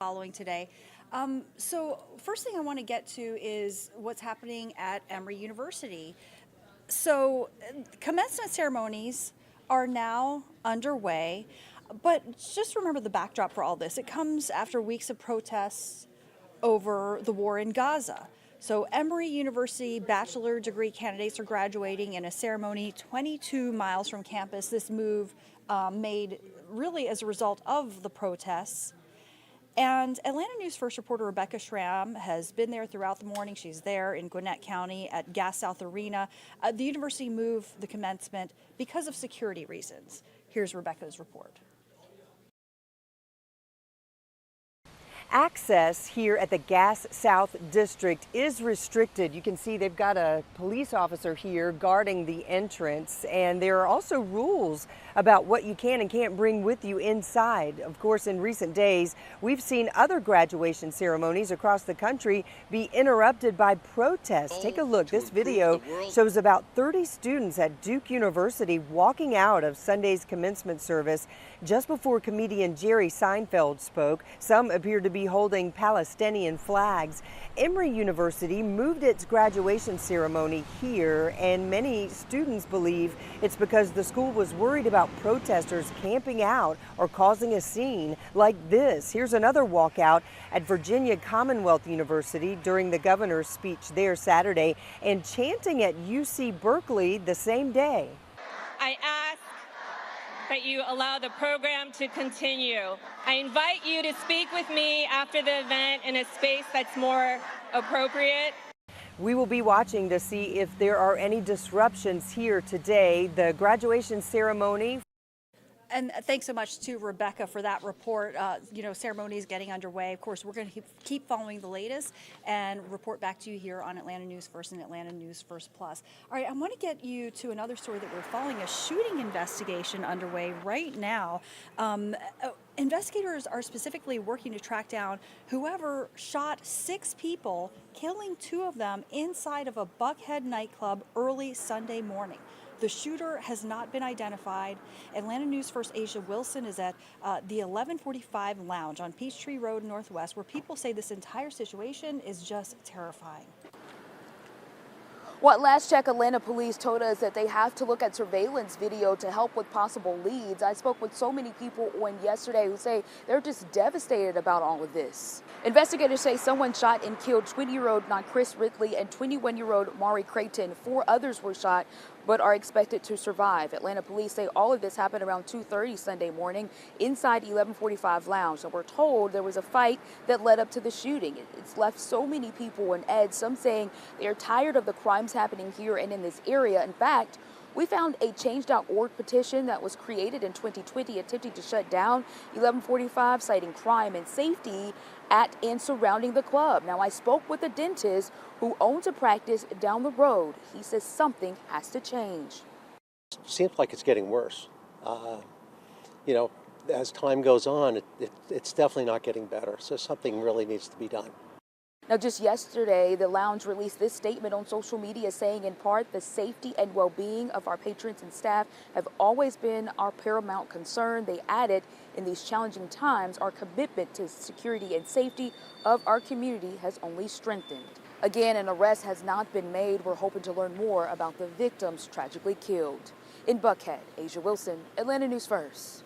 Following today. So first thing I want to get to is what's happening at Emory University. So commencement ceremonies are now underway, but just remember the backdrop for all this. It comes after weeks of protests over the war in Gaza. So Emory University bachelor degree candidates are graduating in a ceremony 22 miles from campus. This move made really as a result of the protests. And Atlanta News First reporter Rebecca Schramm has been there throughout the morning. She's there in Gwinnett County at Gas South Arena. The university moved the commencement because of security reasons. Here's Rebecca's report. Access here at the Gas South District is restricted. You can see they've got a police officer here guarding the entrance, and there are also rules about what you can and can't bring with you inside. Of course, in recent days, we've seen other graduation ceremonies across the country be interrupted by protests. Take a look. This video shows about 30 students at Duke University walking out of Sunday's commencement service just before comedian Jerry Seinfeld spoke. Some appeared to be holding Palestinian flags. Emory University moved its graduation ceremony here, and many students believe it's because the school was worried about protesters camping out or causing a scene like this. Here's another walkout at Virginia Commonwealth University during the governor's speech there Saturday, and chanting at UC Berkeley the same day. I ask that you allow the program to continue. I invite you to speak with me after the event in a space that's more appropriate. We will be watching to see if there are any disruptions here today. The graduation ceremony. And thanks so much to Rebecca for that report. Ceremony is getting underway. Of course, we're going to keep following the latest and report back to you here on Atlanta News First and Atlanta News First Plus. All right, I want to get you to another story that we're following, a shooting investigation underway right now. Investigators are specifically working to track down whoever shot 6 people, killing 2 of them inside of a Buckhead nightclub early Sunday morning. The shooter has not been identified. Atlanta News First Asia Wilson is at the 1145 Lounge on Peachtree Road Northwest, where people say this entire situation is just terrifying. Well, at last check, Atlanta police told us that they have to look at surveillance video to help with possible leads. I spoke with so many people on yesterday who say they're just devastated about all of this. Investigators say someone shot and killed 20-year-old Chris Ridley and 21-year-old Mari Creighton. 4 others were shot but are expected to survive. Atlanta police say all of this happened around 2:30 Sunday morning inside 1145 Lounge. And we're told there was a fight that led up to the shooting. It's left so many people on edge, some saying they're tired of the crimes happening here and in this area. In fact, we found a Change.org petition that was created in 2020 attempting to shut down 1145, citing crime and safety at and surrounding the club. Now, I spoke with a dentist who owns a practice down the road. He says something has to change. Seems like it's getting worse. As time goes on, it's definitely not getting better. So something really needs to be done. Now, just yesterday, the lounge released this statement on social media saying, in part, the safety and well-being of our patrons and staff have always been our paramount concern. They added, in these challenging times, our commitment to security and safety of our community has only strengthened. Again, an arrest has not been made. We're hoping to learn more about the victims tragically killed. In Buckhead, Asia Wilson, Atlanta News First.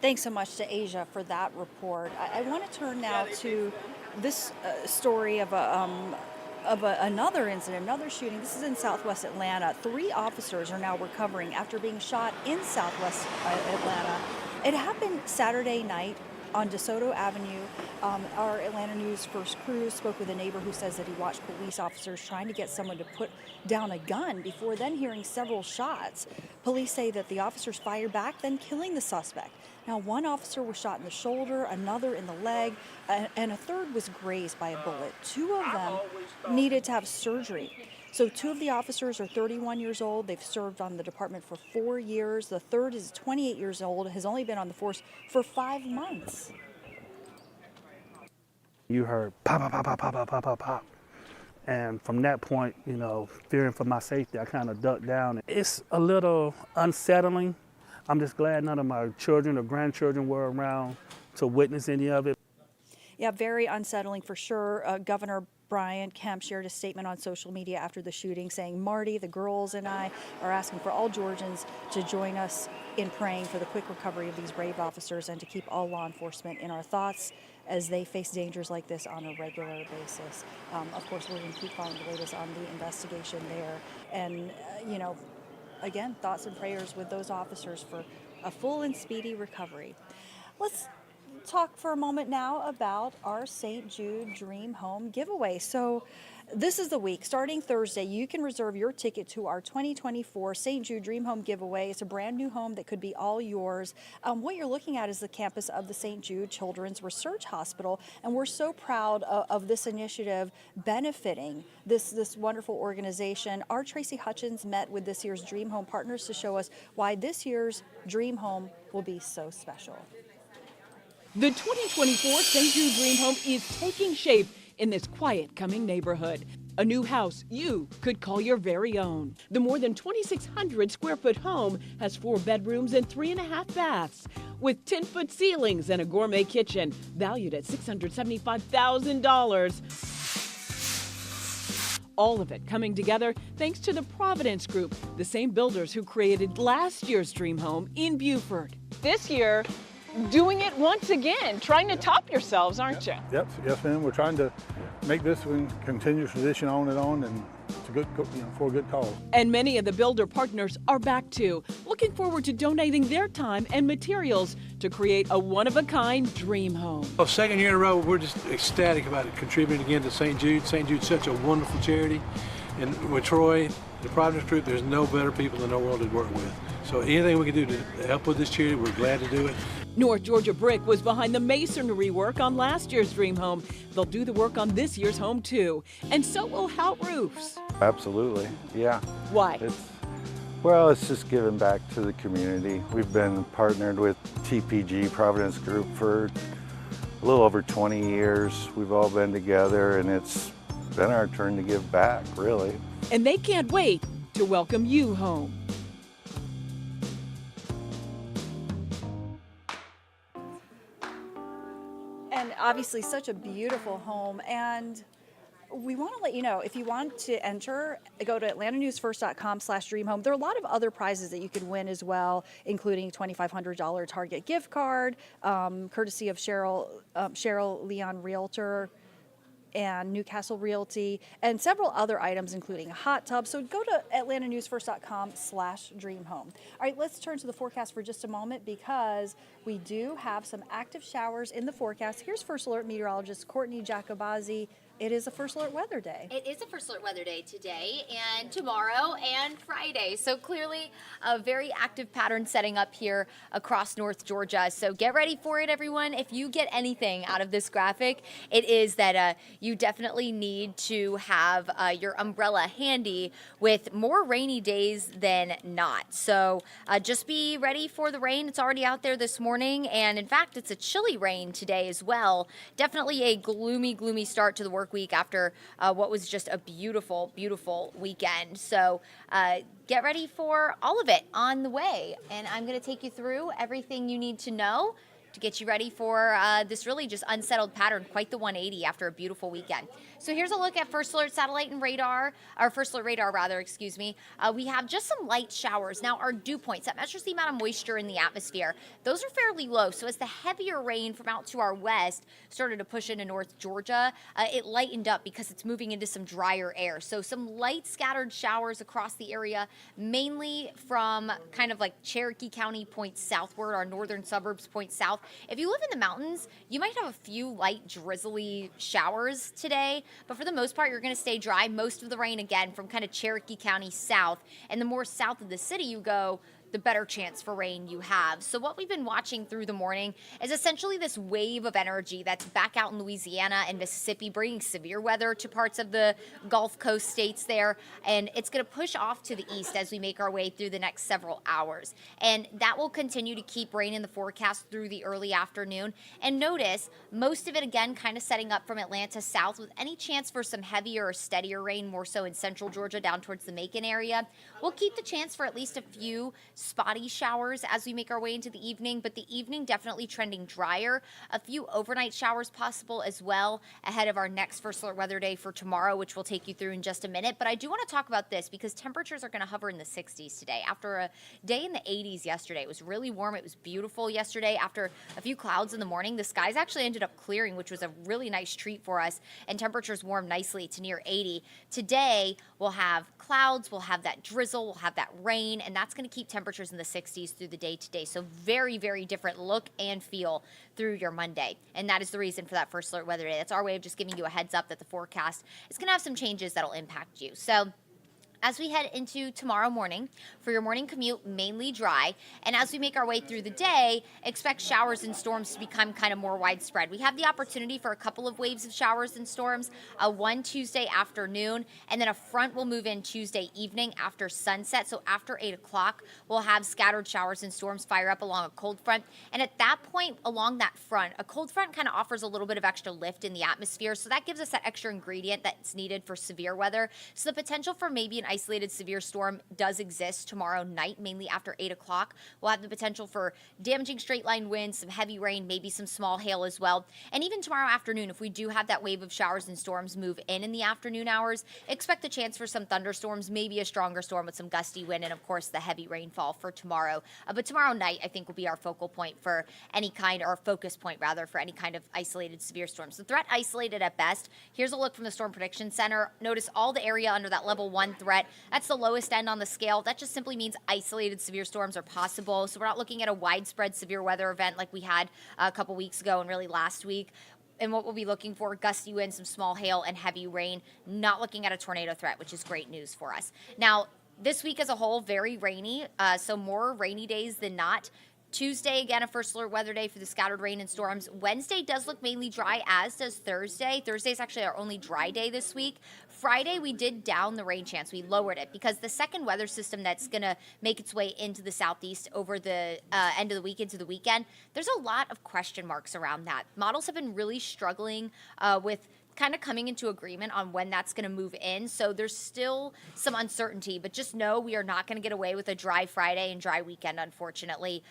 Thanks so much to Asia for that report. I want to turn now to this story of another incident, another shooting. This is in Southwest Atlanta. 3 officers are now recovering after being shot in Southwest Atlanta. It happened Saturday night on DeSoto Avenue. Our Atlanta News First crew spoke with a neighbor who says that he watched police officers trying to get someone to put down a gun before then hearing several shots. Police say that the officers fired back, then killing the suspect. Now, 1 officer was shot in the shoulder, another in the leg, and a third was grazed by a bullet. 2 of them needed to have surgery. So 2 of the officers are 31 years old. They've served on the department for 4 years. The third is 28 years old, has only been on the force for 5 months. You heard pop, pop, pop, pop, pop, pop, pop, pop. And from that point, fearing for my safety, I kind of ducked down. It's a little unsettling. I'm just glad none of my children or grandchildren were around to witness any of it. Yeah, very unsettling for sure. Governor Brian Kemp shared a statement on social media after the shooting saying, Marty, the girls, and I are asking for all Georgians to join us in praying for the quick recovery of these brave officers and to keep all law enforcement in our thoughts as they face dangers like this on a regular basis. Of course, we're going to keep following the latest on the investigation there. And, again, thoughts and prayers with those officers for a full and speedy recovery. Let's talk for a moment now about our St. Jude Dream Home giveaway. So this is the week. Starting Thursday, you can reserve your ticket to our 2024 St. Jude Dream Home giveaway. It's a brand new home that could be all yours. What you're looking at is the campus of the St. Jude Children's Research Hospital, and we're so proud of this initiative benefiting this wonderful organization. Our Tracy Hutchins met with this year's Dream Home partners to show us why this year's Dream Home will be so special. The 2024 St. Jude Dream Home is taking shape in this quiet, coming neighborhood. A new house you could call your very own. The more than 2,600 square foot home has 4 bedrooms and 3.5 baths, with 10-foot ceilings and a gourmet kitchen valued at $675,000. All of it coming together thanks to the Providence Group, the same builders who created last year's Dream Home in Beaufort. This year, doing it once again, trying to top yourselves, aren't you? Yep, yes, ma'am. We're trying to make this one continue tradition on and on, and it's a good, for a good cause. And many of the builder partners are back too, looking forward to donating their time and materials to create a one-of-a-kind dream home. Well, second year in a row, we're just ecstatic about it, contributing again to St. Jude. St. Jude's such a wonderful charity, and with Troy, the Providence Group, there's no better people in the world to work with. So anything we can do to help with this charity, we're glad to do it. North Georgia Brick was behind the masonry work on last year's Dream Home. They'll do the work on this year's home too. And so will Hout Roofs. Absolutely, yeah. Why? It's just giving back to the community. We've been partnered with TPG, Providence Group, for a little over 20 years. We've all been together, and it's been our turn to give back, really. And they can't wait to welcome you home. And obviously such a beautiful home, and we want to let you know, if you want to enter, go to atlantanewsfirst.com/dreamhome. There are a lot of other prizes that you can win as well, including $2,500 Target gift card, courtesy of Cheryl Leon Realtor and Newcastle Realty, and several other items, including a hot tub. So go to atlantanewsfirst.com/dreamhome. All right, let's turn to the forecast for just a moment, because we do have some active showers in the forecast. Here's First Alert meteorologist Courtney Jacobazzi. It is a First Alert weather day. It is a First Alert weather day today and tomorrow and Friday. So clearly a very active pattern setting up here across North Georgia. So get ready for it, everyone. If you get anything out of this graphic, it is that you definitely need to have your umbrella handy, with more rainy days than not. So just be ready for the rain. It's already out there this morning. And in fact, it's a chilly rain today as well. Definitely a gloomy start to the work week after what was just a beautiful weekend. So get ready for all of it on the way, and I'm going to take you through everything you need to know to get you ready for this really just unsettled pattern, quite the 180 after a beautiful weekend. So here's a look at First Alert satellite and radar, or First Alert radar rather, excuse me. We have just some light showers. Now our dew points, that measures the amount of moisture in the atmosphere, those are fairly low. So as the heavier rain from out to our west started to push into North Georgia, it lightened up because it's moving into some drier air. So some light scattered showers across the area, mainly from kind of like Cherokee County points southward, our northern suburbs point south. If you live in the mountains, you might have a few light drizzly showers today, but for the most part, you're going to stay dry. Most of the rain, again, from kind of Cherokee County south, and the more south of the city you go, the better chance for rain you have. So what we've been watching through the morning is essentially this wave of energy that's back out in Louisiana and Mississippi, bringing severe weather to parts of the Gulf Coast states there. And it's going to push off to the east as we make our way through the next several hours. And that will continue to keep rain in the forecast through the early afternoon. And notice, most of it, again, kind of setting up from Atlanta south, with any chance for some heavier or steadier rain, more so in central Georgia down towards the Macon area. We'll keep the chance for at least a few spotty showers as we make our way into the evening, but the evening definitely trending drier. A few overnight showers possible as well ahead of our next first alert weather day for tomorrow, which we'll take you through in just a minute. But I do want to talk about this because temperatures are going to hover in the 60s today. After a day in the 80s yesterday, it was really warm. It was beautiful yesterday. After a few clouds in the morning, the skies actually ended up clearing, which was a really nice treat for us, and temperatures warmed nicely to near 80. Today, we'll have clouds, we'll have that drizzle, we'll have that rain, and that's going to keep temperatures in the 60s through the day today. So very, very different look and feel through your Monday. And that is the reason for that first alert weather day. That's our way of just giving you a heads up that the forecast is going to have some changes that'll impact you. So as we head into tomorrow morning, for your morning commute, mainly dry. And as we make our way through the day, expect showers and storms to become kind of more widespread. We have the opportunity for a couple of waves of showers and storms, one Tuesday afternoon, and then a front will move in Tuesday evening after sunset. So after 8 o'clock, we'll have scattered showers and storms fire up along a cold front. And at that point, along that front, a cold front kind of offers a little bit of extra lift in the atmosphere. So that gives us that extra ingredient that's needed for severe weather. So the potential for maybe an isolated severe storm does exist tomorrow night, mainly after 8 o'clock. We'll have the potential for damaging straight line winds, some heavy rain, maybe some small hail as well. And even tomorrow afternoon, if we do have that wave of showers and storms move in the afternoon hours, expect a chance for some thunderstorms, maybe a stronger storm with some gusty wind, and of course the heavy rainfall for tomorrow. But tomorrow night, I think, will be our focal point for any kind, or focus point rather, for any kind of isolated severe storms. The threat isolated at best. Here's a look from the Storm Prediction Center. Notice all the area under that level 1 threat. That's the lowest end on the scale. That just simply means isolated severe storms are possible. So we're not looking at a widespread severe weather event like we had a couple weeks ago and really last week. And what we'll be looking for, gusty winds, some small hail, and heavy rain. Not looking at a tornado threat, which is great news for us. Now, this week as a whole, very rainy, so more rainy days than not. Tuesday, again, a first alert weather day for the scattered rain and storms. Wednesday does look mainly dry, as does Thursday. Thursday is actually our only dry day this week. Friday, we did down the rain chance. We lowered it because the second weather system that's going to make its way into the southeast over the end of the week into the weekend, there's a lot of question marks around that. Models have been really struggling with kind of coming into agreement on when that's going to move in. So there's still some uncertainty, but just know we are not going to get away with a dry Friday and dry weekend, unfortunately.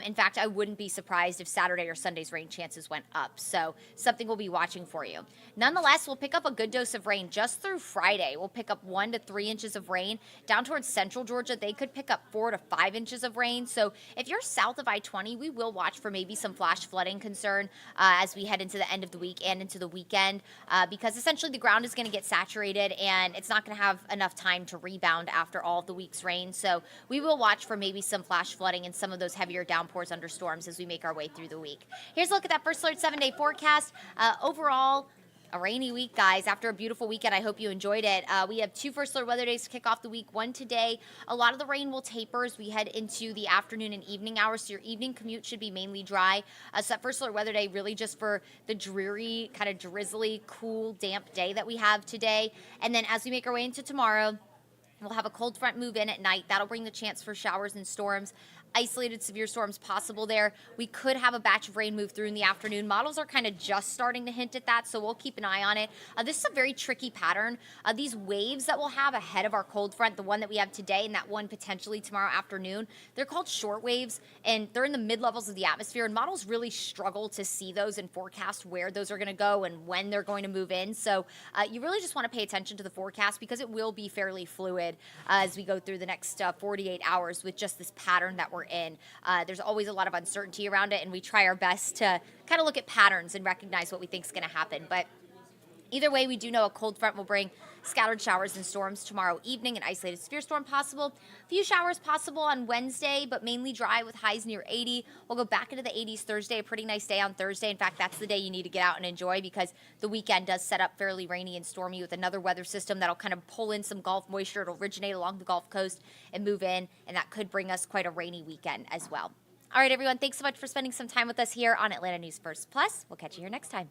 In fact, I wouldn't be surprised if Saturday or Sunday's rain chances went up. So something we'll be watching for you. Nonetheless, we'll pick up a good dose of rain just through Friday. We'll pick up 1 to 3 inches of rain. Down towards central Georgia, they could pick up 4 to 5 inches of rain. So if you're south of I-20, we will watch for maybe some flash flooding concern as we head into the end of the week and into the weekend. Because essentially the ground is going to get saturated and it's not going to have enough time to rebound after all of the week's rain. So we will watch for maybe some flash flooding and some of those heavier downpours under storms as we make our way through the week. Here's a look at that first alert 7-day forecast. Overall, a rainy week, guys. After a beautiful weekend, I hope you enjoyed it. We have 2 first alert weather days to kick off the week. One today. A lot of the rain will taper as we head into the afternoon and evening hours, so your evening commute should be mainly dry. So that first alert weather day really just for the dreary, kind of drizzly, cool, damp day that we have today. And then as we make our way into tomorrow, we'll have a cold front move in at night. That'll bring the chance for showers and storms. Isolated severe storms possible there. We could have a batch of rain move through in the afternoon. Models are kind of just starting to hint at that, so we'll keep an eye on it. This is a very tricky pattern. These waves that we'll have ahead of our cold front, the one that we have today and that one potentially tomorrow afternoon, they're called short waves, and they're in the mid-levels of the atmosphere, and models really struggle to see those and forecast where those are going to go and when they're going to move in. So you really just want to pay attention to the forecast because it will be fairly fluid as we go through the next 48 hours with just this pattern that we're in. There's always a lot of uncertainty around it, and we try our best to kind of look at patterns and recognize what we think is going to happen. But either way, we do know a cold front will bring scattered showers and storms tomorrow evening, an isolated severe storm possible. A few showers possible on Wednesday, but mainly dry with highs near 80. We'll go back into the 80s Thursday, a pretty nice day on Thursday. In fact, that's the day you need to get out and enjoy because the weekend does set up fairly rainy and stormy with another weather system that'll kind of pull in some Gulf moisture. It'll originate along the Gulf Coast and move in, and that could bring us quite a rainy weekend as well. All right, everyone, thanks so much for spending some time with us here on Atlanta News First Plus. We'll catch you here next time.